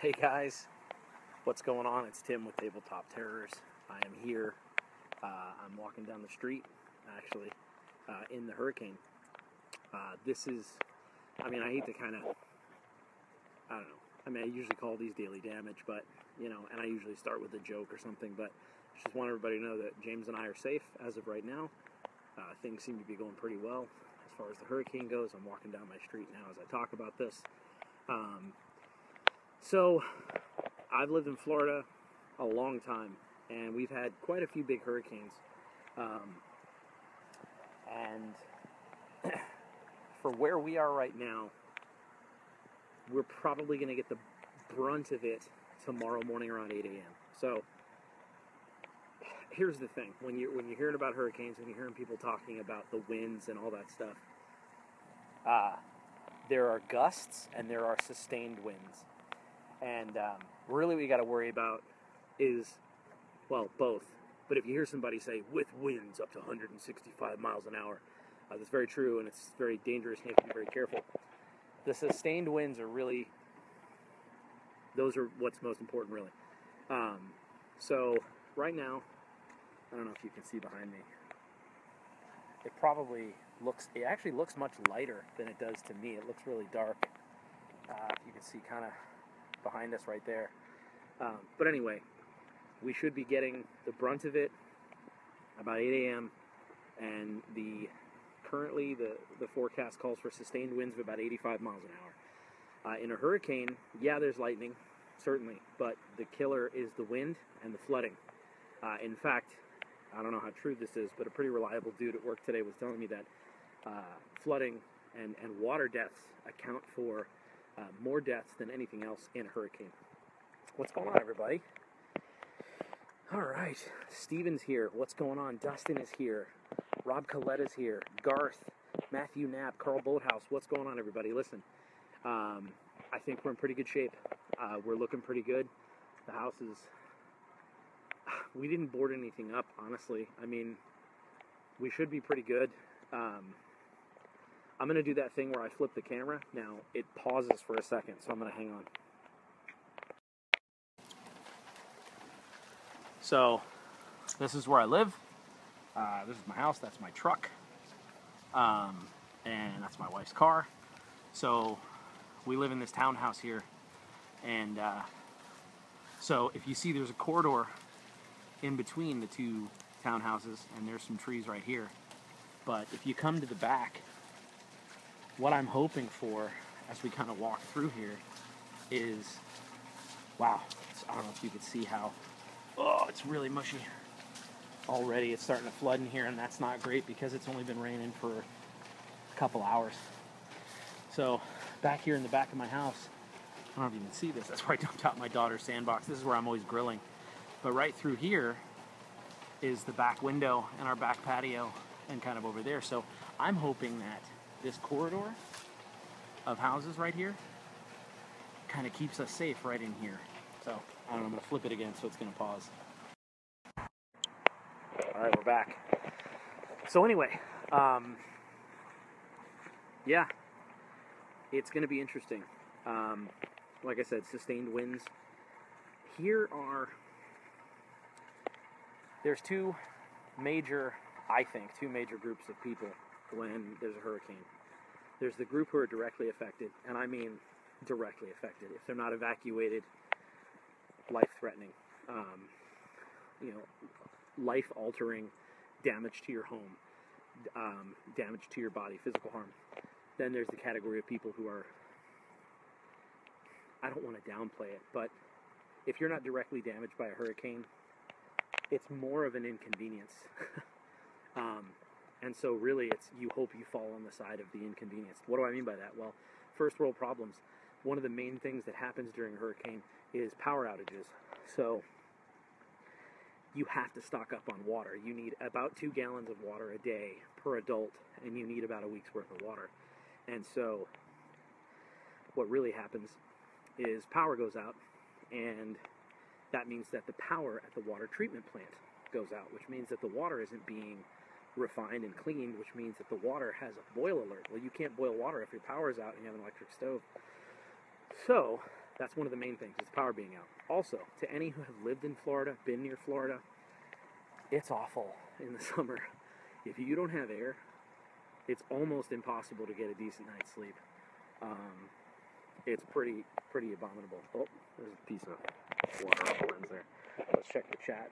Hey guys, what's going on? It's Tim with Tabletop Terrors. I am here. I'm walking down the street, actually, in the hurricane. This is, I hate to I don't know. I usually call these daily damage, but, and I usually start with a joke or something, but I just want everybody to know that James and I are safe as of right now. Things seem to be going pretty well as far as the hurricane goes. I'm walking down my street now as I talk about this. So, I've lived in Florida a long time, and we've had quite a few big hurricanes. And for where we are right now, we're probably going to get the brunt of it tomorrow morning around 8 a.m. So, here's the thing. When you're hearing about hurricanes, when you're hearing people talking about the winds and all that stuff, there are gusts and there are sustained winds. And really what you got to worry about is, well, both. But if you hear somebody say, with winds up to 165 miles an hour, that's very true, and it's very dangerous, and you have to be very careful. The sustained winds are really, those are what's most important, really. So right now, I don't know if you can see behind me, it actually looks much lighter than it does to me. It looks really dark. You can see kind of behind us right there. But anyway, we should be getting the brunt of it about 8 a.m. and currently the forecast calls for sustained winds of about 85 miles an hour. In a hurricane, yeah, there's lightning, certainly, but the killer is the wind and the flooding. In fact, I don't know how true this is, but a pretty reliable dude at work today was telling me that flooding and water deaths account for more deaths than anything else in a hurricane. What's going on, everybody? All right, Steven's here. What's going on? Dustin is here. Rob Coletta's here. Garth, Matthew Knapp, Carl Boathouse. What's going on, everybody? Listen, I think we're in pretty good shape. We're looking pretty good. The house is... We didn't board anything up, honestly. We should be pretty good. I'm going to do that thing where I flip the camera. Now, it pauses for a second, so I'm going to hang on. So, this is where I live. This is my house. That's my truck. And that's my wife's car. So, we live in this townhouse here. And so, if you see there's a corridor in between the two townhouses, and there's some trees right here. But if you come to the back, what I'm hoping for as we kind of walk through here is, wow, I don't know if you can see how, it's really mushy. Already it's starting to flood in here, and that's not great because it's only been raining for a couple hours. So back here in the back of my house, I don't know if you can see this, that's where I dumped out my daughter's sandbox. This is where I'm always grilling. But right through here is the back window and our back patio and kind of over there. So I'm hoping that this corridor of houses right here kind of keeps us safe right in here. So I don't know, I'm going to flip it again so it's going to pause. All right, we're back. So anyway, yeah, it's going to be interesting. Like I said, sustained winds. There's two major groups of people when there's a hurricane. There's the group who are directly affected, and I mean directly affected. If they're not evacuated, life-threatening, life-altering damage to your home, damage to your body, physical harm. Then there's the category of people who are, I don't want to downplay it, but if you're not directly damaged by a hurricane, it's more of an inconvenience. And so really you hope you fall on the side of the inconvenience. What do I mean by that? Well, first world problems. One of the main things that happens during a hurricane is power outages. So you have to stock up on water. You need about 2 gallons of water a day per adult, and you need about a week's worth of water. And so what really happens is power goes out, and that means that the power at the water treatment plant goes out, which means that the water isn't being refined and cleaned, which means that the water has a boil alert. Well, you can't boil water if your power is out and you have an electric stove. So That's one of the main things, is power being out. Also, to any who have lived in Florida, been near Florida, it's awful in the summer. If you don't have air, it's almost impossible to get a decent night's sleep. It's pretty abominable. Oh, there's a piece of water off the lens there. Let's check the chat.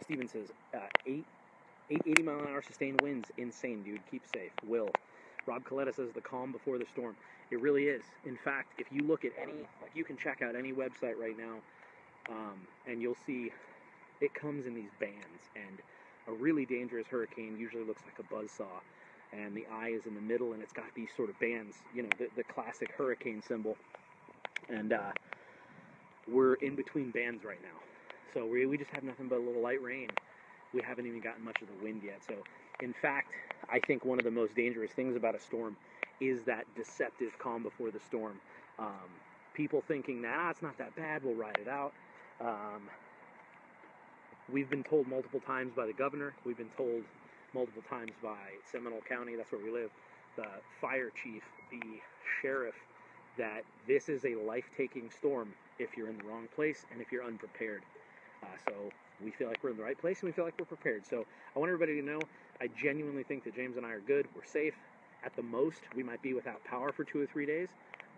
Steven says, 80-mile-an-hour sustained winds, insane, dude. Keep safe. Will. Rob Coletta says, the calm before the storm. It really is. In fact, if you look at you can check out any website right now, and you'll see it comes in these bands, and a really dangerous hurricane usually looks like a buzzsaw, and the eye is in the middle, and it's got these sort of bands, the classic hurricane symbol, and we're in between bands right now. So we just have nothing but a little light rain. We haven't even gotten much of the wind yet. So, in fact, I think one of the most dangerous things about a storm is that deceptive calm before the storm. People thinking that, it's not that bad, we'll ride it out. We've been told multiple times by the governor, we've been told multiple times by Seminole County, that's where we live, the fire chief, the sheriff, that this is a life-taking storm if you're in the wrong place and if you're unprepared. So we feel like we're in the right place and we feel like we're prepared. So I want everybody to know, I genuinely think that James and I are good. We're safe. At the most, we might be without power for 2 or 3 days.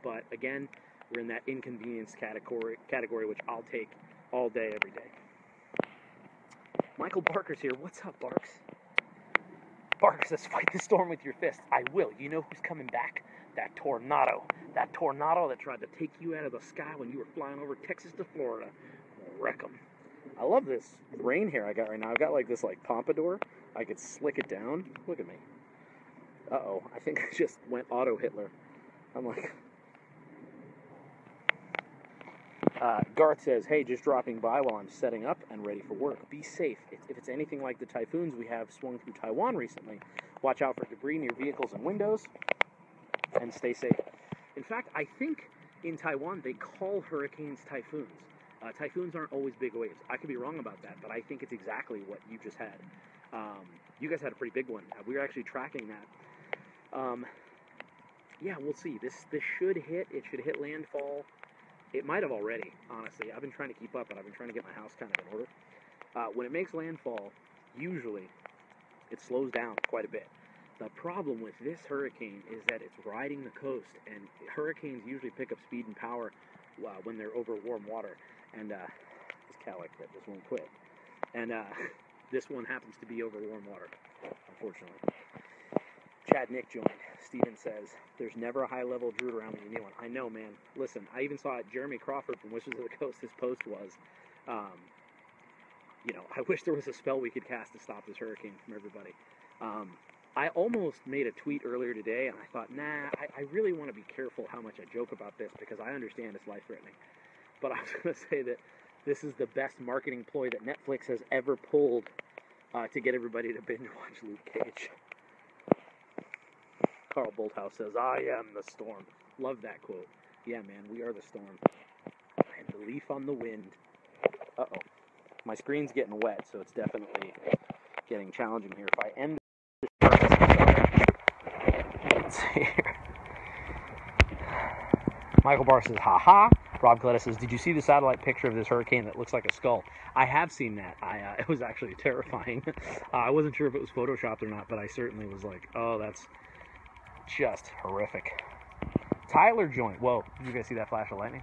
But again, we're in that inconvenience category, which I'll take all day, every day. Michael Barker's here. What's up, Barks? Barker says, fight the storm with your fist. I will. You know who's coming back? That tornado. That tornado that tried to take you out of the sky when you were flying over Texas to Florida. Wreck 'em. I love this rain hair I got right now. I've got like this pompadour. I could slick it down. Look at me. Uh-oh. I think I just went auto Hitler. I'm like... Garth says, hey, just dropping by while I'm setting up and ready for work. Be safe. If it's anything like the typhoons we have swung through Taiwan recently, watch out for debris near vehicles and windows, and stay safe. In fact, I think in Taiwan they call hurricanes typhoons. Typhoons aren't always big waves. I could be wrong about that, but I think it's exactly what you just had. You guys had a pretty big one. We were actually tracking that. Yeah, we'll see. This should hit. It should hit landfall. It might have already, honestly. I've been trying to keep up, and I've been trying to get my house kind of in order. When it makes landfall, usually it slows down quite a bit. The problem with this hurricane is that it's riding the coast, and hurricanes usually pick up speed and power when they're over warm water. And this cowlick that just won't quit. And this one happens to be over warm water, unfortunately. Chad Nick joined. Steven says, there's never a high-level druid around when you need one. I know, man. Listen, I even saw it. Jeremy Crawford from Wizards of the Coast, his post was, I wish there was a spell we could cast to stop this hurricane from everybody. I almost made a tweet earlier today, and I thought, I really want to be careful how much I joke about this, because I understand it's life-threatening. But I was going to say that this is the best marketing ploy that Netflix has ever pulled to get everybody to binge-watch Luke Cage. Carl Bolthouse says, I am the storm. Love that quote. Yeah, man, we are the storm. And the leaf on the wind. Uh-oh. My screen's getting wet, so it's definitely getting challenging here. If I end let's see here. Michael Barr says, ha-ha. Rob Coletta says, did you see the satellite picture of this hurricane that looks like a skull? I have seen that. It was actually terrifying. I wasn't sure if it was photoshopped or not, but I certainly was like, oh, that's just horrific. Tyler joined. Whoa, did you guys see that flash of lightning?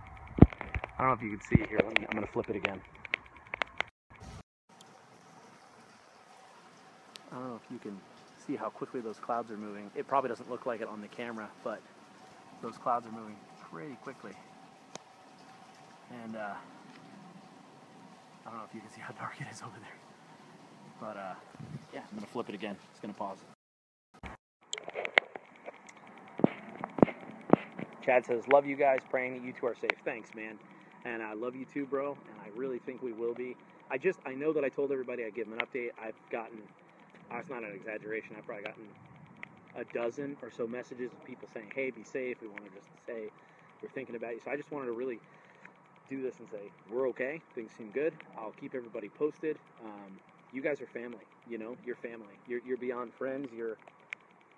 I don't know if you can see it here. I'm going to flip it again. I don't know if you can see how quickly those clouds are moving. It probably doesn't look like it on the camera, but those clouds are moving pretty quickly. And I don't know if you can see how dark it is over there. But yeah, I'm going to flip it again. It's going to pause. Chad says, love you guys, praying that you two are safe. Thanks, man. And I love you too, bro. And I really think we will be. I know that I told everybody I'd give them an update. I've gotten, that's not an exaggeration, I've probably gotten a dozen or so messages of people saying, hey, be safe. We want to just say we're thinking about you. So I just wanted to really do this and say, we're okay. Things seem good. I'll keep everybody posted. You guys are family. You're family. You're beyond friends.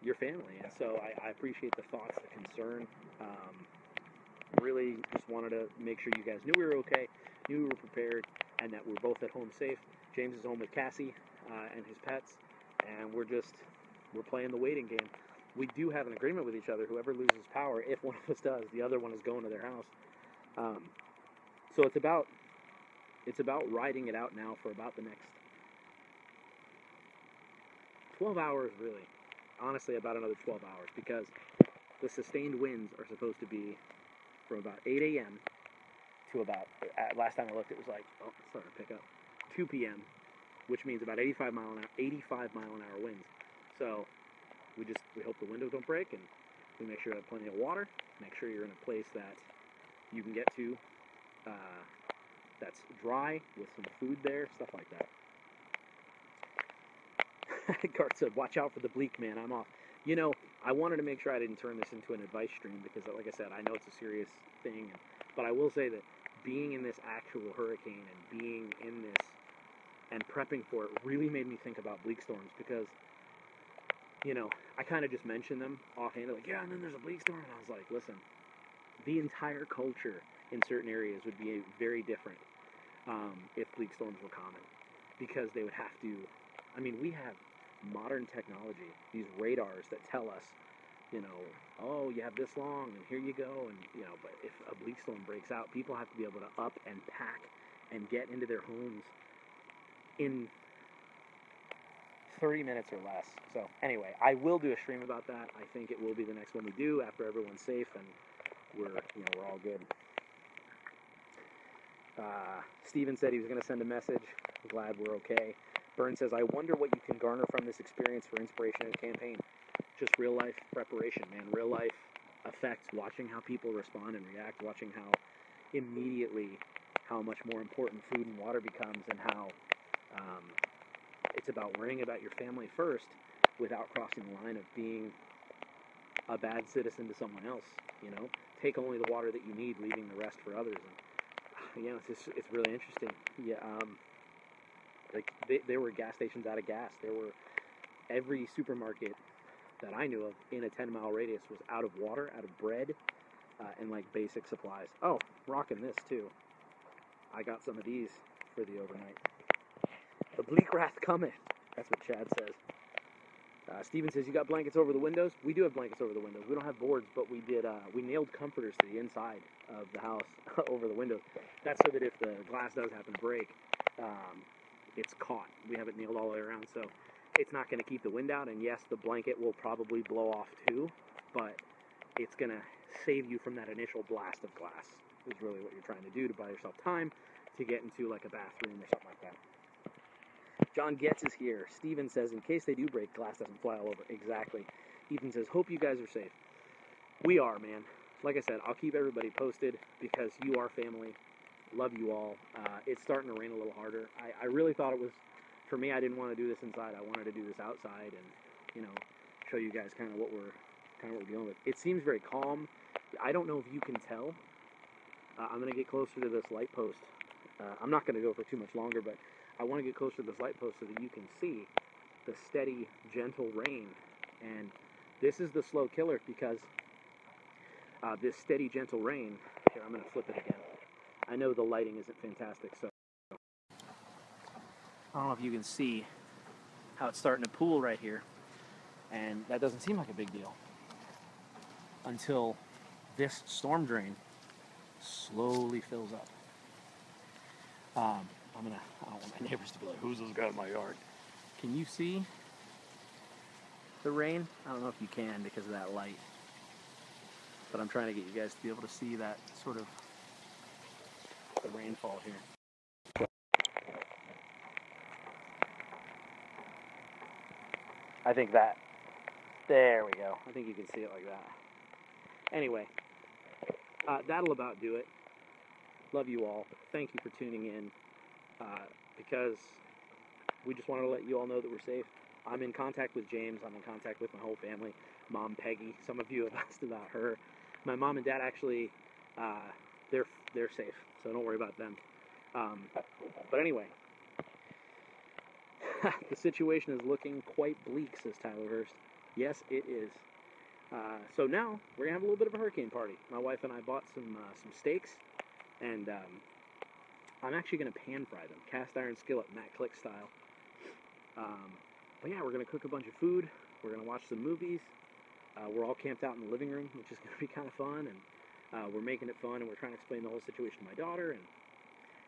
your family. And so I appreciate the thoughts, the concern. Really just wanted to make sure you guys knew we were okay, knew we were prepared, and that we're both at home safe. James is home with Cassie and his pets, and we're playing the waiting game. We do have an agreement with each other. Whoever loses power, if one of us does, the other one is going to their house. So it's about riding it out now for about the next 12 hours, really. Honestly, about another 12 hours, because the sustained winds are supposed to be from about 8 a.m. to about, last time I looked, it was like, oh, it's starting to pick up, 2 p.m., which means about 85 mile an hour winds. So we hope the windows don't break, and we make sure you have plenty of water, make sure you're in a place that you can get to that's dry, with some food there, stuff like that. Gart said, watch out for the bleak, man, I'm off. You know, I wanted to make sure I didn't turn this into an advice stream, because, like I said, I know it's a serious thing, but I will say that being in this actual hurricane and being in this and prepping for it really made me think about bleak storms, because, you know, I kind of just mentioned them offhand, like, yeah, and then there's a bleak storm, and I was like, listen, the entire culture in certain areas would be very different if bleak storms were common, because they would have to, I mean, we have modern technology, these radars that tell us, you know, oh, you have this long, and here you go, and, you know, but if a bleak storm breaks out, people have to be able to up and pack and get into their homes in 30 minutes or less. So, anyway, I will do a stream about that. I think it will be the next one we do after everyone's safe and we're all good. Steven said he was going to send a message. I'm glad we're okay. Byrne says, I wonder what you can garner from this experience for inspiration in the campaign. Just real life preparation, man. Real life effects, watching how people respond and react, watching how immediately how much more important food and water becomes, and how it's about worrying about your family first without crossing the line of being a bad citizen to someone else. You know, take only the water that you need, leaving the rest for others. And it's really interesting. Yeah, like there were gas stations out of gas. There were every supermarket that I knew of in a 10-mile radius was out of water, out of bread, and like basic supplies. Oh, rocking this too. I got some of these for the overnight. The bleak wrath cometh. That's what Chad says. Steven says, you got blankets over the windows? We do have blankets over the windows. We don't have boards, but we did. We nailed comforters to the inside of the house over the windows. That's so that if the glass does happen to break, it's caught. We have it nailed all the way around, so it's not going to keep the wind out. And yes, the blanket will probably blow off too, but it's going to save you from that initial blast of glass. Is really what you're trying to do, to buy yourself time to get into like a bathroom or something like that. John Getz is here. Steven says, in case they do break, glass doesn't fly all over. Exactly. Ethan says, hope you guys are safe. We are, man. Like I said, I'll keep everybody posted because you are family. Love you all. It's starting to rain a little harder. I really thought it was, for me, I didn't want to do this inside. I wanted to do this outside and, you know, show you guys kind of what we're dealing with. It seems very calm. I don't know if you can tell. I'm going to get closer to this light post. I'm not going to go for too much longer, but I want to get closer to this light post so that you can see the steady, gentle rain. And this is the slow killer, because this steady, gentle rain, here, I'm going to flip it again. I know the lighting isn't fantastic, so I don't know if you can see how it's starting to pool right here. And that doesn't seem like a big deal until this storm drain slowly fills up. I don't want my neighbors to be like, who's this guy in my yard? Can you see the rain? I don't know if you can because of that light, but I'm trying to get you guys to be able to see that sort of the rainfall here. I think that, there we go. I think you can see it like that. Anyway, that'll about do it. Love you all. Thank you for tuning in, because we just wanted to let you all know that we're safe. I'm in contact with James. I'm in contact with my whole family. Mom, Peggy. Some of you have asked about her. My mom and dad actually, they're safe, so don't worry about them. But anyway, the situation is looking quite bleak, says Tyler Hurst. Yes, it is. So now we're gonna have a little bit of a hurricane party. My wife and I bought some steaks, and I'm actually gonna pan fry them, cast iron skillet, Matt Click style. But yeah, we're gonna cook a bunch of food. We're gonna watch some movies. We're all camped out in the living room, which is gonna be kind of fun, and we're making it fun, and we're trying to explain the whole situation to my daughter. And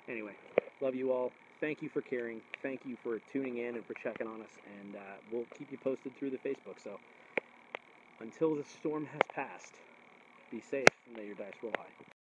anyway, love you all. Thank you for caring. Thank you for tuning in and for checking on us, and we'll keep you posted through the Facebook. So until the storm has passed, be safe and may your dice roll high.